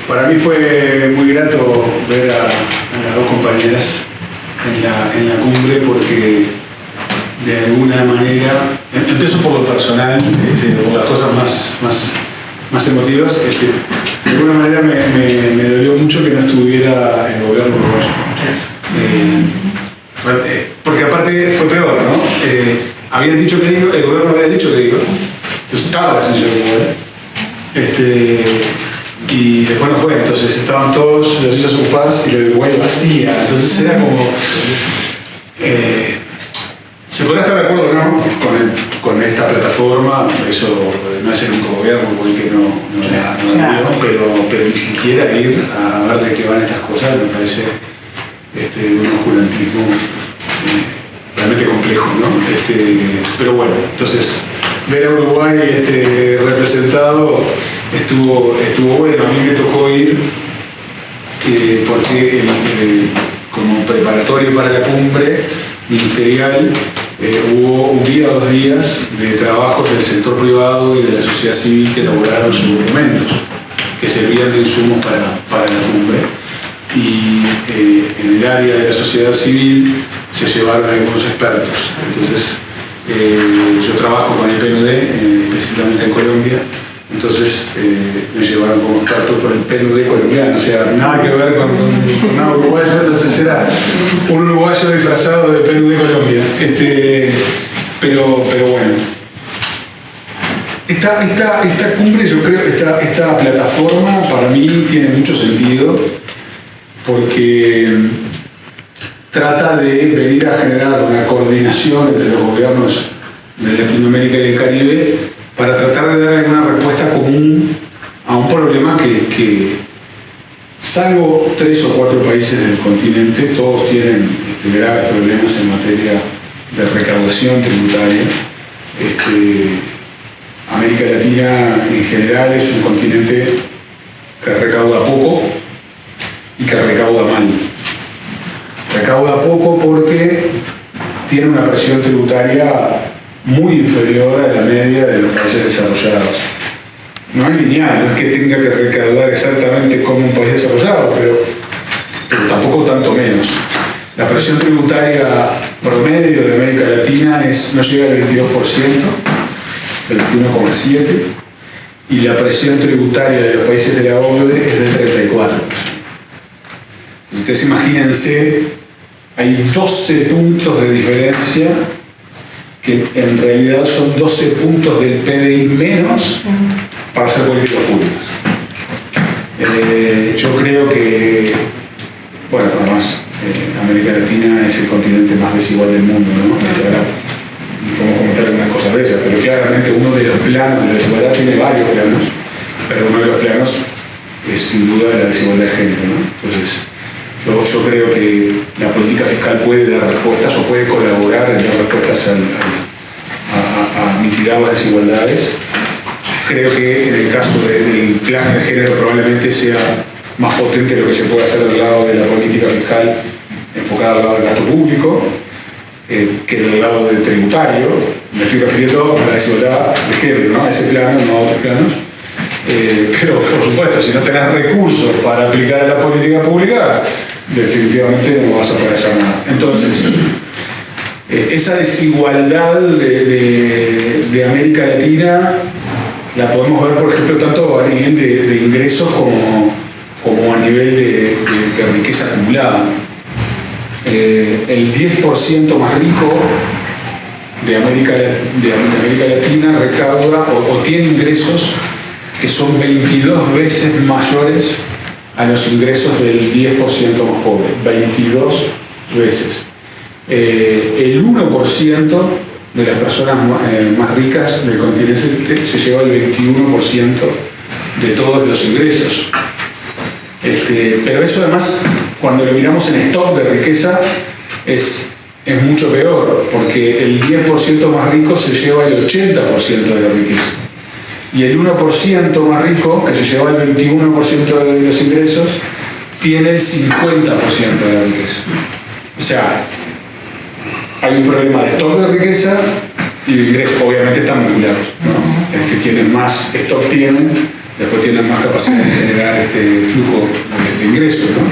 Para mí fue muy grato ver a las dos compañeras en la cumbre porque de alguna manera, empiezo por lo personal, por las cosas más emotivas, de alguna manera me dolió mucho que no estuviera el gobierno uruguayo. Porque aparte fue peor, ¿no? Habían dicho que iba, el gobierno había dicho que iba, entonces estaba la señora Uruguay. Y después no fue, entonces estaban todos las sillas ocupadas y la de Uruguay vacía, entonces era como... se podrá estar de acuerdo o no con esta plataforma, eso no es el único gobierno que no la dio, pero ni siquiera ir a ver de qué van estas cosas me parece un oscurantismo realmente complejo, ¿no? Pero bueno, entonces ver a Uruguay representado estuvo bueno. A mí me tocó ir porque como preparatorio para la cumbre ministerial hubo un día o 2 días de trabajos del sector privado y de la sociedad civil que elaboraron sus documentos que servían de insumos para la cumbre, y en el área de la sociedad civil se llevaron algunos expertos. Entonces yo trabajo con el PNUD, específicamente en Colombia. Entonces me llevaron como experto por el PNUD colombiano, o sea, nada que ver con nada uruguayo, entonces era un uruguayo disfrazado de PNUD Colombia. Pero bueno, esta cumbre, yo creo, esta plataforma para mí tiene mucho sentido porque trata de venir a generar una coordinación entre los gobiernos de Latinoamérica y el Caribe para tratar de dar alguna respuesta común a un problema que salvo 3 o 4 países del continente, todos tienen graves problemas en materia de recaudación tributaria. América Latina en general es un continente que recauda poco y que recauda mal. Recauda poco porque tiene una presión tributaria muy inferior a la media de los países desarrollados. No es lineal, no es que tenga que recaudar exactamente como un país desarrollado, pero tampoco tanto menos. La presión tributaria promedio de América Latina no llega al 22%, el 21,7%, y la presión tributaria de los países de la OCDE es del 34%. Entonces imagínense, hay 12 puntos de diferencia que en realidad son 12 puntos del PBI menos para hacer políticas públicas. Yo creo que, bueno, además, América Latina es el continente más desigual del mundo, ¿no? Ahora podemos comentar algunas cosas de ella, pero claramente uno de los planos de la desigualdad tiene varios planos, pero uno de los planos es sin duda la desigualdad de género, ¿no? Entonces, yo creo que la política fiscal puede dar respuestas o puede colaborar en dar respuestas a mitigar las desigualdades. Creo que en el caso del plano de género probablemente sea más potente lo que se puede hacer del lado de la política fiscal enfocada al lado del gasto público que del lado del tributario. Me estoy refiriendo a la desigualdad de género, ¿no? A ese plano, no a otros planos. Pero por supuesto, si no tenés recursos para aplicar a la política pública, definitivamente no vas a poder hacer nada. Entonces, esa desigualdad de América Latina la podemos ver, por ejemplo, tanto a nivel de ingresos como a nivel de riqueza acumulada. El 10% más rico de América Latina recauda o tiene ingresos que son 22 veces mayores a los ingresos del 10% más pobre, 22 veces. El 1% de las personas más ricas del continente se lleva el 21% de todos los ingresos. Pero eso además, cuando lo miramos en stock de riqueza, es mucho peor, porque el 10% más rico se lleva el 80% de la riqueza. Y el 1% más rico, que se lleva el 21% de los ingresos, tiene el 50% de la riqueza. O sea, hay un problema de stock de riqueza y de ingresos, obviamente están vinculados, ¿no? Quienes más stock tienen después tienen más capacidad de generar flujo de ingresos, ¿no?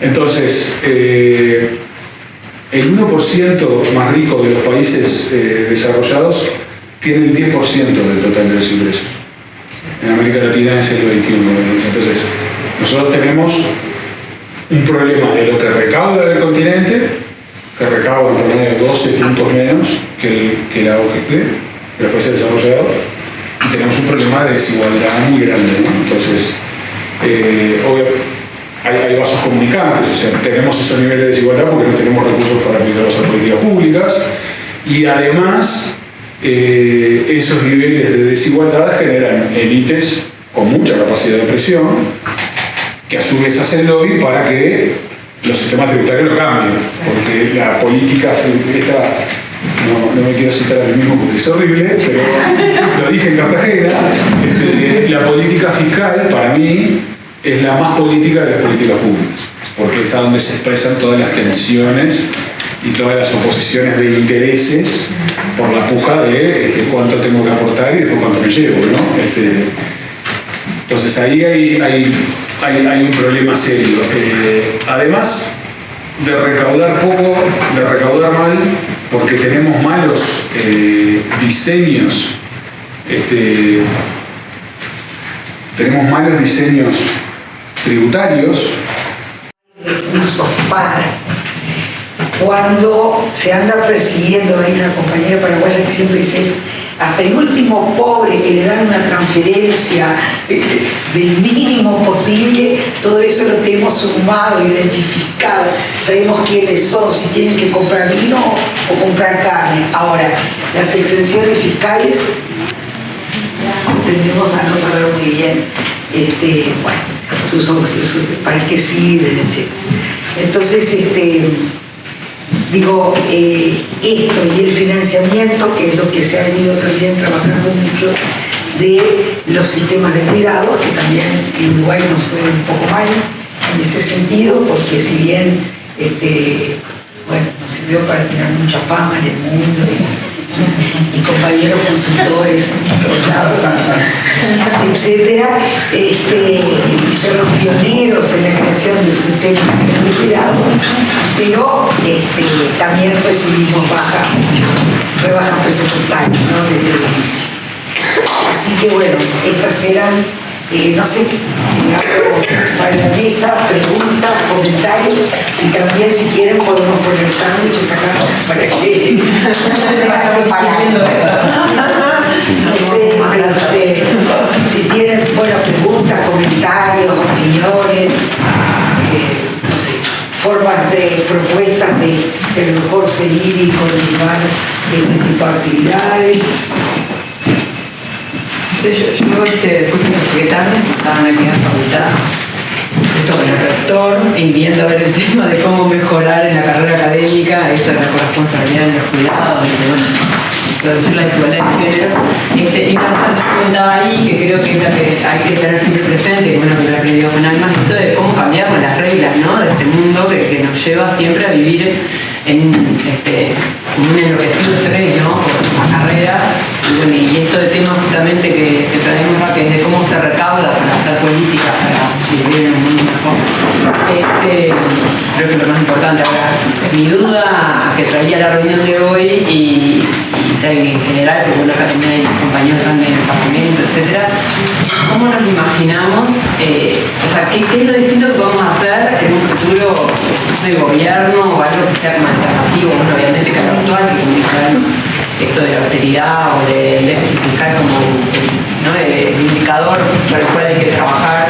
Entonces, el 1% más rico de los países desarrollados tiene el 10% del total de los ingresos. En América Latina es el 21%. Entonces, nosotros tenemos un problema de lo que recauda el continente, que recauda en promedio 12 puntos menos que la OCDE, que los países desarrollados, y tenemos un problema de desigualdad muy grande, ¿no? Entonces, hay vasos comunicantes, o sea, tenemos esos niveles de desigualdad porque no tenemos recursos para aplicarlos a políticas públicas, y además esos niveles de desigualdad generan élites con mucha capacidad de presión, que a su vez hacen lobby para que los sistemas tributarios lo cambien, porque la política, no me quiero citar a mí mismo porque es horrible, pero lo dije en Cartagena, la política fiscal para mí es la más política de las políticas públicas, porque es a donde se expresan todas las tensiones y todas las oposiciones de intereses por la puja de cuánto tengo que aportar y después cuánto me llevo, ¿no? Entonces ahí hay un problema serio. Además de recaudar poco, de recaudar mal, porque tenemos malos diseños, tenemos malos diseños tributarios. Recursos para cuando se anda persiguiendo, hay una compañera paraguaya que siempre dice eso, hasta el último pobre que le dan una transferencia del mínimo posible, todo eso lo tenemos sumado, identificado, sabemos quiénes son, si tienen que comprar vino o comprar carne. Ahora, las exenciones fiscales tendemos a no saber muy bien para qué sirven, etc. Entonces, digo, esto y el financiamiento, que es lo que se ha venido también trabajando mucho, de los sistemas de cuidados, que también en Uruguay nos fue un poco mal en ese sentido, porque si bien nos sirvió para tener mucha fama en el mundo y compañeros consultores en todos lados, etcétera, y ser los pioneros en la creación de un sistema de cuidados, pero también recibimos rebajas presupuestarias, ¿no?, desde el inicio. Así que bueno, estas eran, no sé, para la mesa, preguntas, comentarios, y también si quieren podemos poner sándwiches acá para que no se tengan que pagar. No sé, si tienen preguntas, comentarios, opiniones, no sé, formas de propuestas de lo mejor seguir y continuar este tipo de actividades. Sí, yo después que llegué tarde, estaban aquí en la facultad, esto con el rector, y viendo a ver el tema de cómo mejorar en la carrera académica, esto de la corresponsabilidad de los cuidados, y de, reducir la desigualdad de género. Y una preguntaba ahí, que creo que es la que hay que tener siempre presente, que bueno, que lo he aprendido con Alma, esto de cómo cambiamos las reglas, ¿no?, de este mundo que nos lleva siempre a vivir en como un enloquecido estrés, ¿no?, por la carrera. Y bueno, y esto de tema justamente que traemos acá, que es de cómo se recauda para hacer política, para vivir en un mundo mejor. Creo que es lo más importante. Ahora, mi duda que traía la reunión de hoy y en general, que bueno, acá también hay compañeros también en el Parlamento, etc. ¿Cómo nos imaginamos? O sea, ¿qué es lo distinto que podemos hacer en un futuro de gobierno o algo que sea como alternativo? Bueno, obviamente que lo actual, que como dice esto de la austeridad o del déficit fiscal como el indicador por el cual hay que trabajar,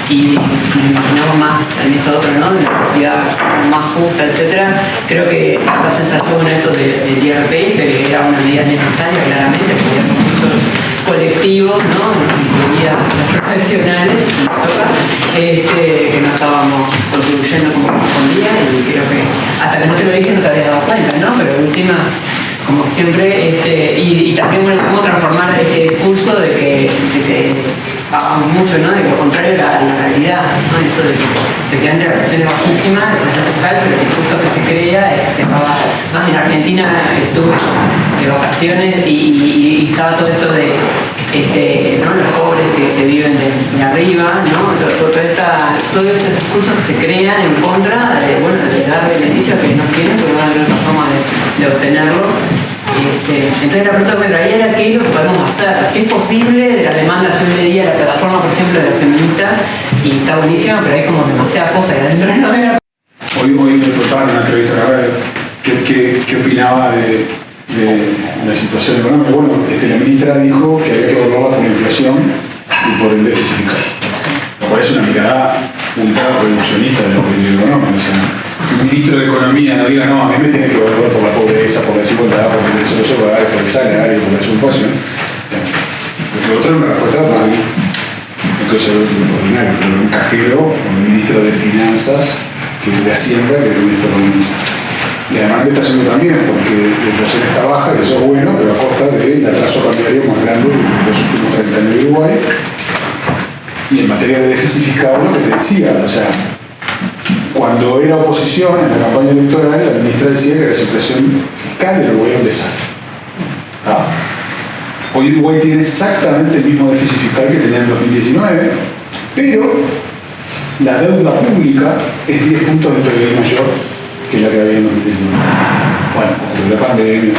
y si nos imaginamos más en esto otro, ¿no?, de una sociedad más justa, etc. Creo que la sensación esto del IRPF, que era una medida necesaria claramente, porque hay muchos colectivos, ¿no?, incluidas los profesionales, que no estábamos contribuyendo como correspondía, y creo que hasta que no te lo dije no te habías dado cuenta, ¿no?, pero la última, como siempre, y también bueno, cómo transformar este discurso de que pagamos mucho, ¿no?, de lo contrario a la realidad, ¿no?, esto de que efectivamente la presión es bajísima, la presión fiscal, pero el discurso que se crea es que se paga más. En Argentina estuve de vacaciones y estaba todo esto de ¿no? Los pobres que se viven de arriba, ¿no? Todos esos discursos que se crean en contra de dar beneficio a quienes no quieren, porque van a tener otra forma de obtenerlo. Entonces la pregunta que me traía era qué es lo que podemos hacer, qué es posible de la demanda. Yo leía la plataforma, por ejemplo, de la feminista y está buenísima, pero hay como demasiadas cosas y adentro no era. Hoy me preguntaban en una entrevista a la radio qué opinaba de la situación económica. Bueno, la ministra dijo que había que evaluarla por la inflación y por el déficit fiscal. Lo cual es una mirada ultra reduccionista de la política económica. O sea, un ministro de Economía no diga, no, a mí me tiene que evaluar por la pobreza, por la desigualdad, por el ingreso de los hogares, por el salario, por la desocupación. Lo otro es una respuesta para entonces el otro ordinario, pero un cajero, un ministro de Finanzas, que de Hacienda, que es el ministro de Economía. Y además le está haciendo también, porque la inflación está baja, y eso es bueno, pero a costa del atraso cambiario más grande de los últimos 30 años de Uruguay. Y en materia de déficit fiscal, lo que te decía, o sea, cuando era oposición en la campaña electoral, la ministra decía que la situación fiscal en Uruguay era un desastre. Hoy Uruguay tiene exactamente el mismo déficit fiscal que tenía en 2019, pero la deuda pública es 10 puntos de PBI mayor que la que había en 2019. Bueno, por la pandemia,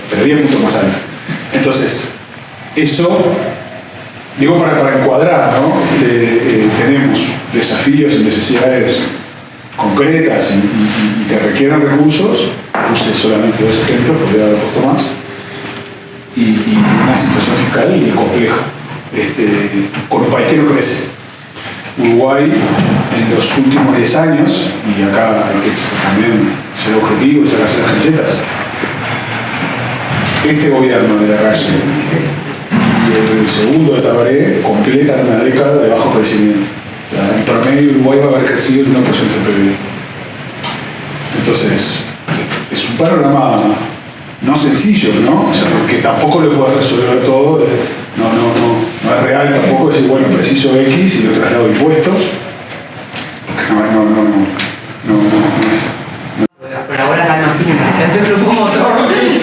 pero 10 puntos más alta. Entonces, eso, digo para encuadrar, ¿no? Tenemos desafíos y necesidades concretas y que requieren recursos. Puse solamente 2 ejemplos, podría haber puesto más. Y una situación fiscal compleja, con un país que no crece. Uruguay, en los últimos 10 años, y acá hay que también ser objetivo y sacarse las camisetas, este gobierno de la calle y el segundo de Tabaré completan una década de bajo crecimiento. O sea, en promedio Uruguay va a haber crecido el 1% del PIB. Entonces, es un panorama no sencillo, ¿no? O sea, porque tampoco lo puedes resolver todo, no es real tampoco decir, bueno, preciso X y lo traslado de impuestos. No es. Por ahora acá no, el grupo motor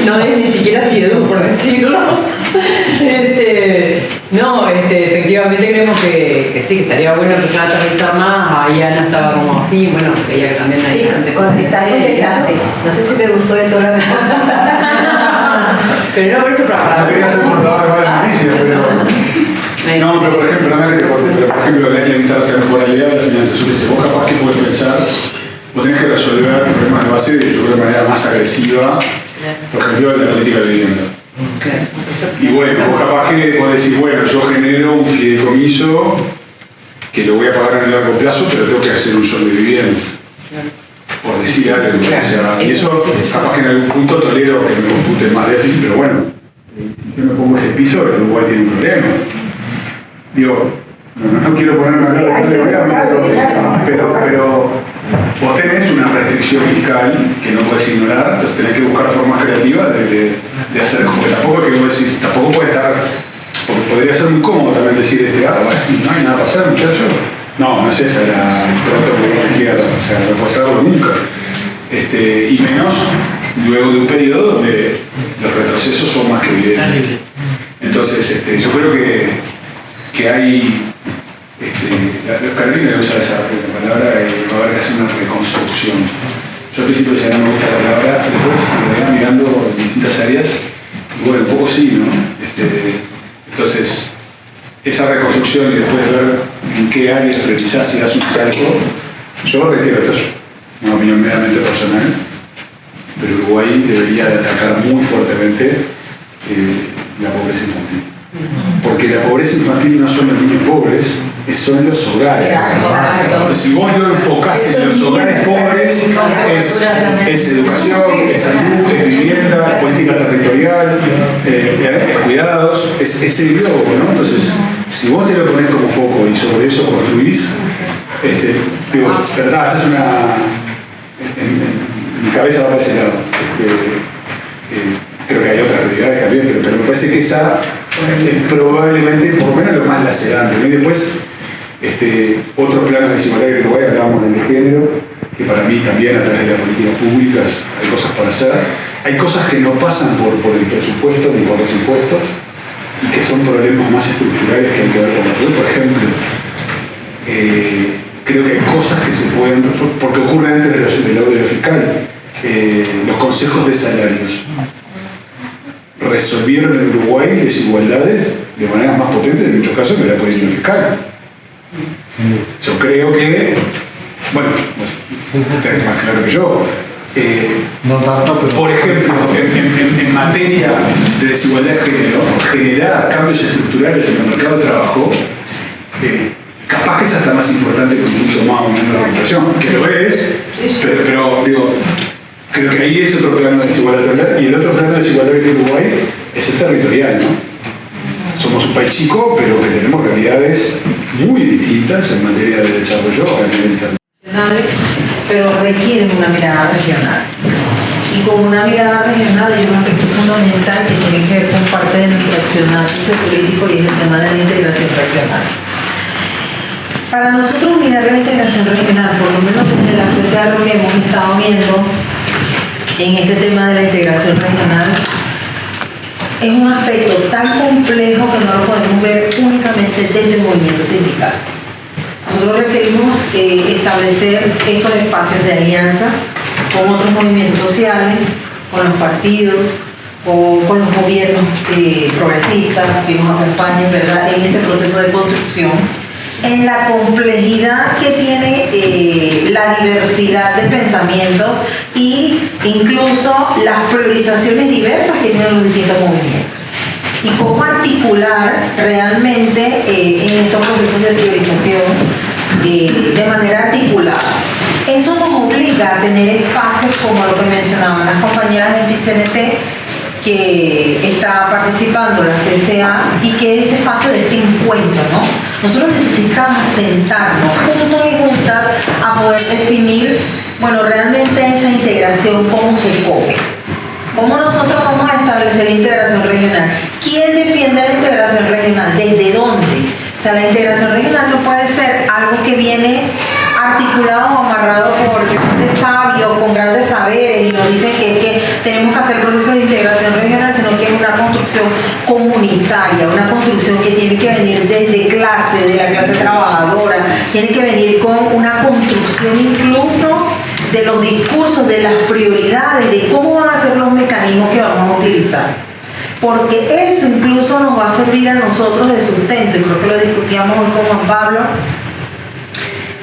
no es ni siquiera CIEDU, por decirlo. Efectivamente creemos que sí, que estaría bueno empezar a aterrizar más. Ahí Ana estaba como afín, bueno, veía que también hay gente contestante. No sé si te gustó de toda la respuesta. Pero no por eso para no quería ser portador de malas noticias, pero. No, pero por ejemplo, la intertemporalidad de la financiación, vos capaz que podés pensar, vos tenés que resolver problemas de base, yo creo de manera más agresiva, por ejemplo, de la política de vivienda. Y bueno, vos capaz que podés decir, bueno, yo genero un fideicomiso que lo voy a pagar en el largo plazo, pero tengo que hacer un sol de vivienda. Por decir algo, o sea, y eso capaz que en algún punto tolero que me compute más déficit, pero bueno, si yo me pongo ese piso, el Uruguay tiene un problema. Digo, no quiero ponerme a hablar, pero vos tenés una restricción fiscal que no podés ignorar, entonces tenés que buscar formas creativas de hacer, porque tampoco es que vos decís, tampoco puede estar, porque podría ser muy cómodo también decir, bueno, no hay nada para hacer, muchachos. No es esa la pronto que quieras, o sea, no puede hacerlo nunca. Y menos luego de un periodo donde los retrocesos son más que evidentes. Entonces, yo creo que hay, Carolina usa esa palabra, va a haber que hacer una reconstrucción. Yo al principio decía, no me gusta la palabra, después me voy mirando en distintas áreas, y bueno, un poco sí, ¿no? Entonces, esa reconstrucción y después ver en qué áreas precisás y das un salto, yo reitero, esto es una opinión meramente personal, pero Uruguay debería de atacar muy fuertemente la pobreza infantil. Porque la pobreza infantil no son los niños pobres, son los hogares. Si vos lo enfocás en los hogares pobres, es educación, es salud, es vivienda, es política territorial, es cuidados, es el globo, ¿no? Entonces, si vos te lo ponés como foco y sobre eso construís, verdad, esa es una. En mi cabeza va para ese lado. Creo que hay otras realidades también, pero me parece que esa es probablemente, por lo menos, lo más lacerante, ¿no? Y después, otros planos de desigualdad en Uruguay, hablábamos del de género, que para mí también a través de las políticas públicas hay cosas para hacer. Hay cosas que no pasan por el presupuesto ni por los impuestos y que que son problemas más estructurales que hay que ver con la salud. Por ejemplo, creo que hay cosas que se pueden, porque ocurre antes de lo fiscal, los consejos de salarios resolvieron en Uruguay desigualdades de maneras más potentes en muchos casos que la política fiscal. Yo creo que, bueno, ustedes más claro que yo, no tanto, pero por ejemplo, en materia de desigualdad de género, generar cambios estructurales en el mercado de trabajo, capaz que es hasta más importante que mucho más o menos la orientación, que lo es, pero digo, creo que ahí es otro plano de desigualdad también, y el otro plano de desigualdad que tiene Uruguay es el territorial, ¿no? Somos un país chico, pero que tenemos realidades muy distintas en materia de desarrollo a nivel internacional. Pero requieren una mirada regional. Y con una mirada regional hay un aspecto fundamental que tiene que ver con parte de nuestro accionar sociopolítico y es el tema de la integración regional. Para nosotros mirar la integración regional, por lo menos desde la CCA, lo que hemos estado viendo en este tema de la integración regional, es un aspecto tan complejo que no lo podemos ver únicamente desde el movimiento sindical. Nosotros requerimos establecer estos espacios de alianza con otros movimientos sociales, con los partidos, con los gobiernos progresistas que nos acompañen, ¿verdad?, en ese proceso de construcción, en la complejidad que tiene la diversidad de pensamientos e incluso las priorizaciones diversas que tienen los distintos movimientos. Y cómo articular realmente en estos procesos de priorización de manera articulada. Eso nos obliga a tener espacios como lo que mencionaban las compañeras del PCNT, que está participando la CCA, y que este espacio de este encuentro, ¿no? Nosotros necesitamos sentarnos juntos y juntas a poder definir, bueno, realmente esa integración, cómo se come. ¿Cómo nosotros vamos a establecer la integración regional? ¿Quién defiende la integración regional? ¿Desde dónde? O sea, la integración regional no puede ser algo que viene articulado o amarrado por grandes sabios, con grandes saberes, y nos dicen que tenemos que hacer procesos de integración regional, sino que es una construcción comunitaria, una construcción que tiene que venir desde clase, de la clase trabajadora, tiene que venir con una construcción incluso de los discursos, de las prioridades, de cómo van a ser los mecanismos que vamos a utilizar. Porque eso incluso nos va a servir a nosotros de sustento, y creo que lo discutíamos hoy con Juan Pablo,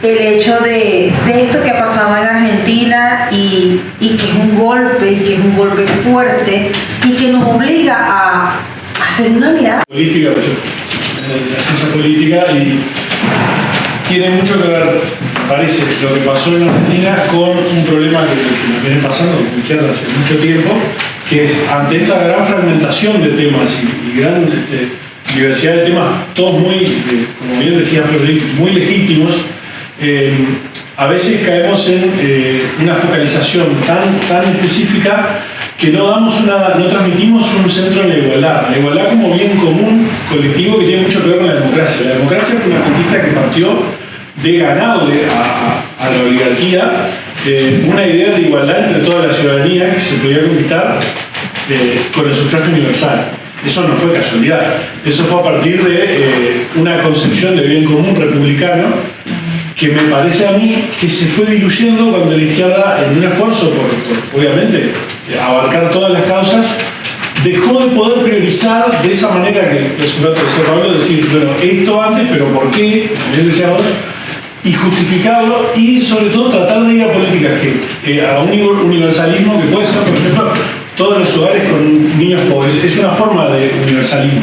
el hecho de esto que ha pasado en Argentina y que es un golpe fuerte y que nos obliga a hacer una mirada política, la ciencia política, y tiene mucho que ver, parece, lo que pasó en Argentina con un problema que nos viene pasando con la izquierda hace mucho tiempo, que es ante esta gran fragmentación de temas y gran diversidad de temas, todos muy, como bien decía Flor, muy legítimos. A veces caemos en una focalización tan específica que no transmitimos un centro de la igualdad como bien común colectivo que tiene mucho que ver con la democracia. La democracia fue una conquista que partió de ganarle a la oligarquía una idea de igualdad entre toda la ciudadanía que se podía conquistar con el sufragio universal. Eso no fue casualidad, eso fue a partir de una concepción de bien común republicano que me parece a mí que se fue diluyendo cuando la izquierda, en un esfuerzo por obviamente abarcar todas las causas, dejó de poder priorizar de esa manera que es un rato decía Pablo, decir, bueno, esto antes, pero ¿por qué? También decíamos, y justificarlo, y sobre todo tratar de ir a políticas a un universalismo que puede ser, por ejemplo, todos los hogares con niños pobres. Es una forma de universalismo,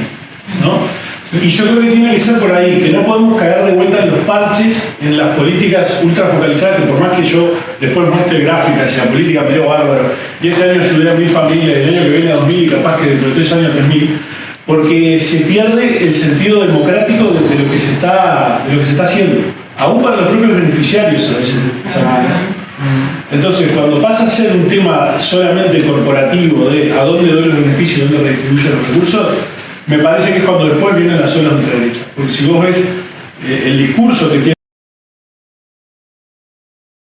¿no? Y yo creo que tiene que ser por ahí, que no podemos caer de vuelta en los parches, en las políticas ultra focalizadas, que por más que yo después muestre gráficas y la política me dio bárbaro, y este año ayudé a 1000 familias, el año que viene a 2000 y capaz que dentro de 3 años 3000, porque se pierde el sentido democrático de lo que se está haciendo, aún para los propios beneficiarios a veces. Entonces, cuando pasa a ser un tema solamente corporativo de a dónde doy los beneficios, dónde redistribuyo los recursos, me parece que es cuando después vienen las olas ultraderechas. Porque si vos ves el discurso que tiene